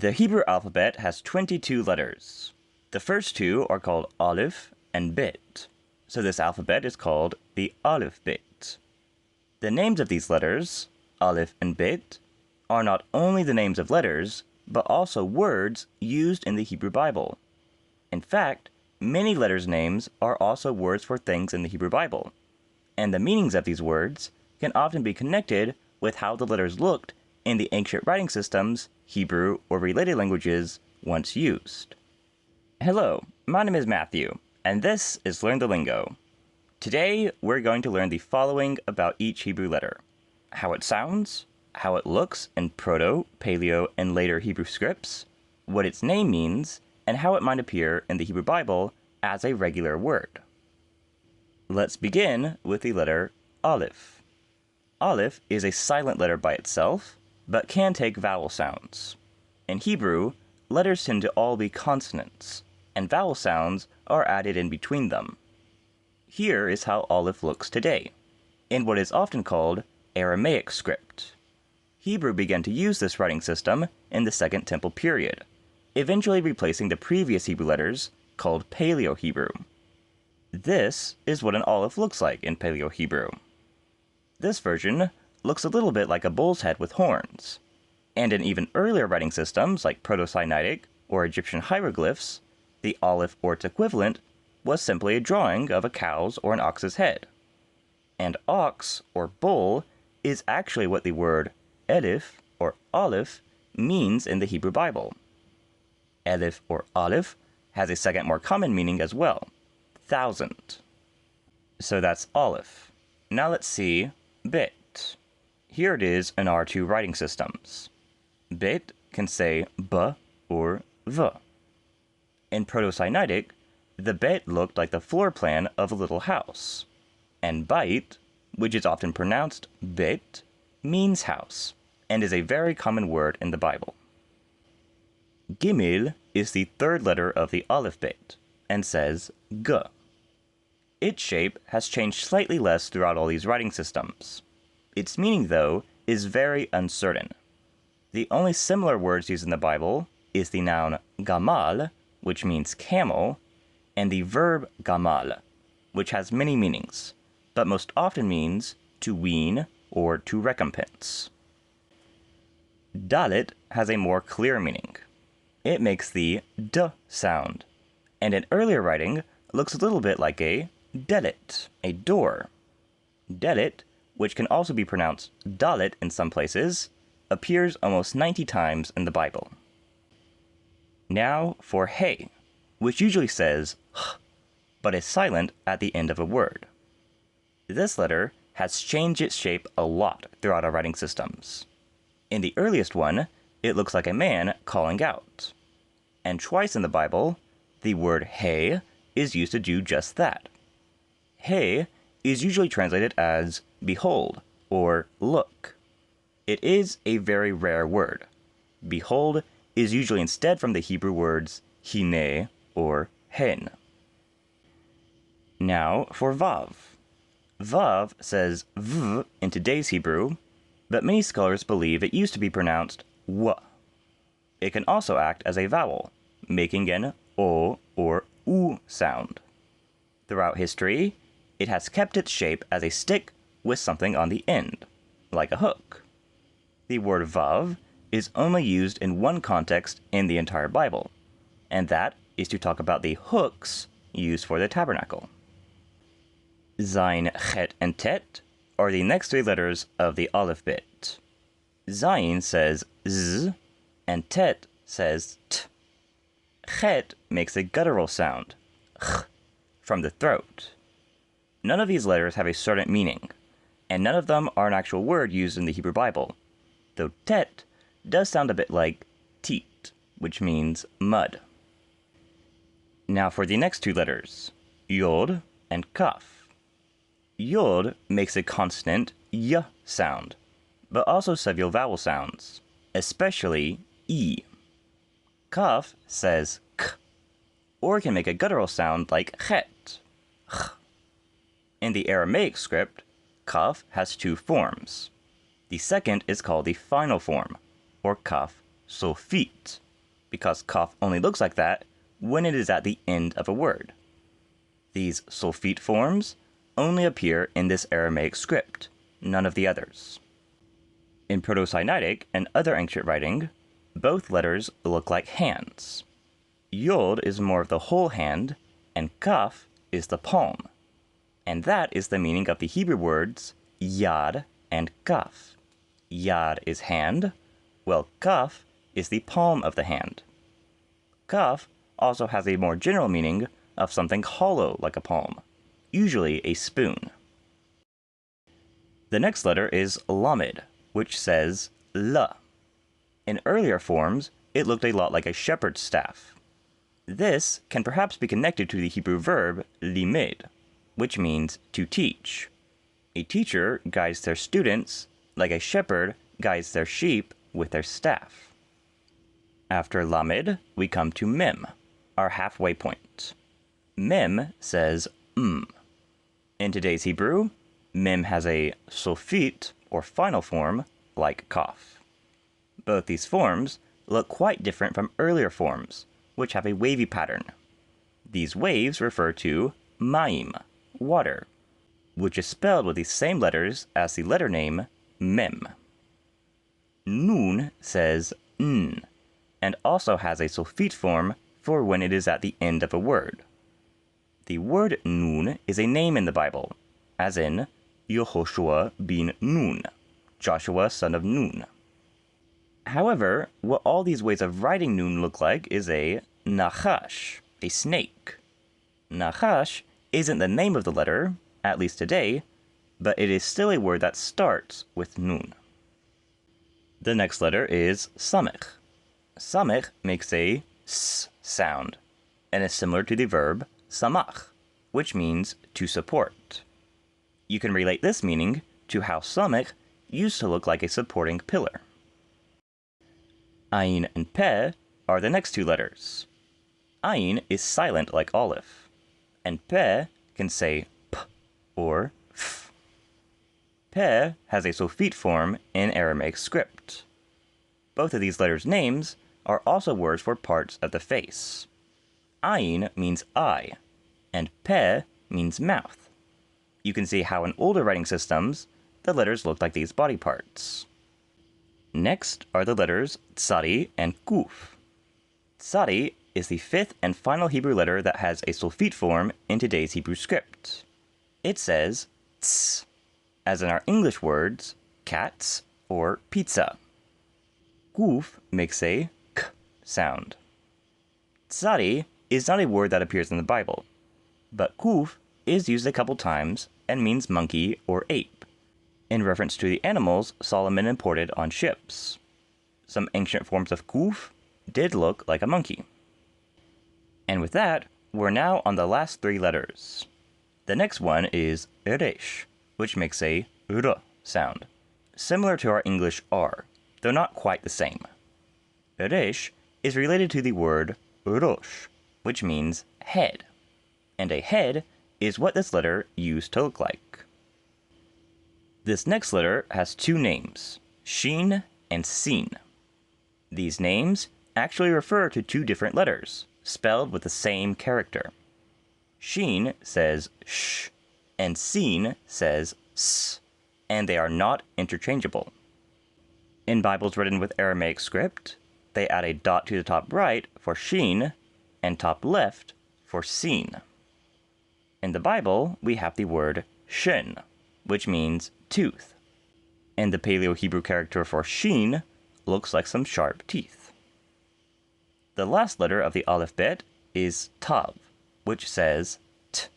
The Hebrew alphabet has 22 letters. The first two are called aleph and bet, so this alphabet is called the aleph-bet. The names of these letters, aleph and bet, are not only the names of letters, but also words used in the Hebrew Bible. In fact, many letters' names are also words for things in the Hebrew Bible, and the meanings of these words can often be connected with how the letters looked in the ancient writing systems Hebrew or related languages once used. Hello, my name is Matthew, and this is Learn the Lingo. Today, we're going to learn the following about each Hebrew letter: how it sounds, how it looks in Proto, Paleo, and later Hebrew scripts, what its name means, and how it might appear in the Hebrew Bible as a regular word. Let's begin with the letter aleph. Aleph is a silent letter by itself, but can take vowel sounds. In Hebrew, letters tend to all be consonants, and vowel sounds are added in between them. Here is how aleph looks today, in what is often called Aramaic Script. Hebrew began to use this writing system in the Second Temple period, eventually replacing the previous Hebrew letters called Paleo-Hebrew. This is what an aleph looks like in Paleo-Hebrew. This version looks a little bit like a bull's head with horns, and in even earlier writing systems like Proto-Sinaitic or Egyptian hieroglyphs, the aleph or its equivalent was simply a drawing of a cow's or an ox's head. And ox or bull is actually what the word elif or aleph means in the Hebrew Bible. Elif or aleph has a second more common meaning as well: thousand. So that's aleph. Now let's see bet. Here it is in our two writing systems. Bet can say b or v. In Proto-Sinaitic, the bet looked like the floor plan of a little house, and bait, which is often pronounced bet, means house, and is a very common word in the Bible. Gimel is the third letter of the aleph-bet, and says g. Its shape has changed slightly less throughout all these writing systems. Its meaning, though, is very uncertain. The only similar words used in the Bible is the noun gamal, which means camel, and the verb gamal, which has many meanings, but most often means to wean or to recompense. Dalet has a more clear meaning. It makes the d sound, and in earlier writing looks a little bit like a delet, a door. Delet, which can also be pronounced dalet in some places, appears almost 90 times in the Bible. Now for hey, which usually says h, but is silent at the end of a word. This letter has changed its shape a lot throughout our writing systems. In the earliest one, it looks like a man calling out. And twice in the Bible, the word hey is used to do just that. Hey is usually translated as behold or look. It is a very rare word. Behold is usually instead from the Hebrew words hine or hen. Now for vav. Vav says v in today's Hebrew, but many scholars believe it used to be pronounced w. It can also act as a vowel, making an o or u sound. Throughout history, it has kept its shape as a stick with something on the end, like a hook. The word vav is only used in one context in the entire Bible, and that is to talk about the hooks used for the tabernacle. Zayin, Chet, and Tet are the next three letters of the aleph-bet. Zayin says z, and Tet says t. Chet makes a guttural sound, ch, from the throat. None of these letters have a certain meaning, and none of them are an actual word used in the Hebrew Bible, though Tet does sound a bit like teat, which means mud. Now for the next two letters, Yod and Kaph. Yod makes a consonant y sound, but also several vowel sounds, especially e. Kaph says k, or can make a guttural sound like chet, ch. In the Aramaic script, Kaph has two forms. The second is called the final form, or Kaph Sofit, because Kaph only looks like that when it is at the end of a word. These sulfite forms only appear in this Aramaic script, none of the others. In Proto-Sinaitic and other ancient writing, both letters look like hands. Yod is more of the whole hand, and Kaph is the palm. And that is the meaning of the Hebrew words Yod and Kaph. Yod is hand, while Kaph is the palm of the hand. Kaph also has a more general meaning of something hollow like a palm, usually a spoon. The next letter is Lamed, which says La. In earlier forms, it looked a lot like a shepherd's staff. This can perhaps be connected to the Hebrew verb limed, which means to teach. A teacher guides their students like a shepherd guides their sheep with their staff. After Lamed, we come to Mem, our halfway point. Mem says In today's Hebrew, Mem has a sulfite, or final form, like Kaph. Both these forms look quite different from earlier forms, which have a wavy pattern. These waves refer to Mayim, water, which is spelled with the same letters as the letter name Mem. Nun says N, and also has a sulfite form for when it is at the end of a word. The word Nun is a name in the Bible, as in Yehoshua bin Nun, Joshua son of Nun. However, what all these ways of writing Nun look like is a Nachash, a snake. Nachash isn't the name of the letter, at least today, but it is still a word that starts with Nun. The next letter is Samekh. Samekh makes a S sound, and is similar to the verb samach, which means to support. You can relate this meaning to how Samekh used to look like a supporting pillar. Ayin and Pe are the next two letters. Ayin is silent like aleph, and Pe can say P or F. Pe has a sulfite form in Aramaic Script. Both of these letters' names are also words for parts of the face. Ayin means eye, and Pe means mouth. You can see how in older writing systems, the letters looked like these body parts. Next are the letters Tsadi and Kuf. Tsadi is the fifth and final Hebrew letter that has a sulfite form in today's Hebrew script. It says ts, as in our English words cats or pizza. Kuf makes a k sound. Tsadi is not a word that appears in the Bible, but Kuf is used a couple times and means monkey or ape, in reference to the animals Solomon imported on ships. Some ancient forms of Kuf did look like a monkey. And with that, we're now on the last three letters. The next one is Resh, which makes a R sound, similar to our English R, though not quite the same. Resh is related to the word Rosh, which means head, and a head is what this letter used to look like. This next letter has two names, Shin and Sin. These names actually refer to two different letters, spelled with the same character. Shin says sh, and Sin says s, and they are not interchangeable. In Bibles written with Aramaic Script, they add a dot to the top right for Shin, and top left for Sin. In the Bible, we have the word Shin, which means tooth, and the Paleo-Hebrew character for Shin looks like some sharp teeth. The last letter of the aleph-bet is Tav, which says t.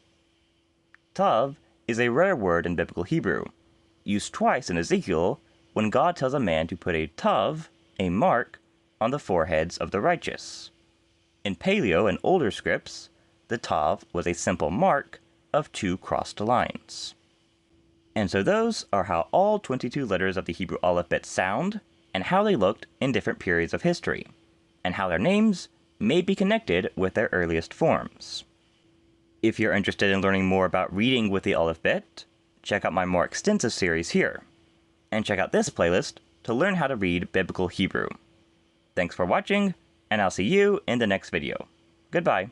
Tav is a rare word in biblical Hebrew, used twice in Ezekiel when God tells a man to put a tav, a mark, on the foreheads of the righteous. In Paleo and older scripts, the tav was a simple mark of two crossed lines. And so those are how all 22 letters of the Hebrew aleph-bet sound, and how they looked in different periods of history, and how their names may be connected with their earliest forms. If you're interested in learning more about reading with the aleph-bet, check out my more extensive series here, and check out this playlist to learn how to read biblical Hebrew. Thanks for watching, and I'll see you in the next video. Goodbye.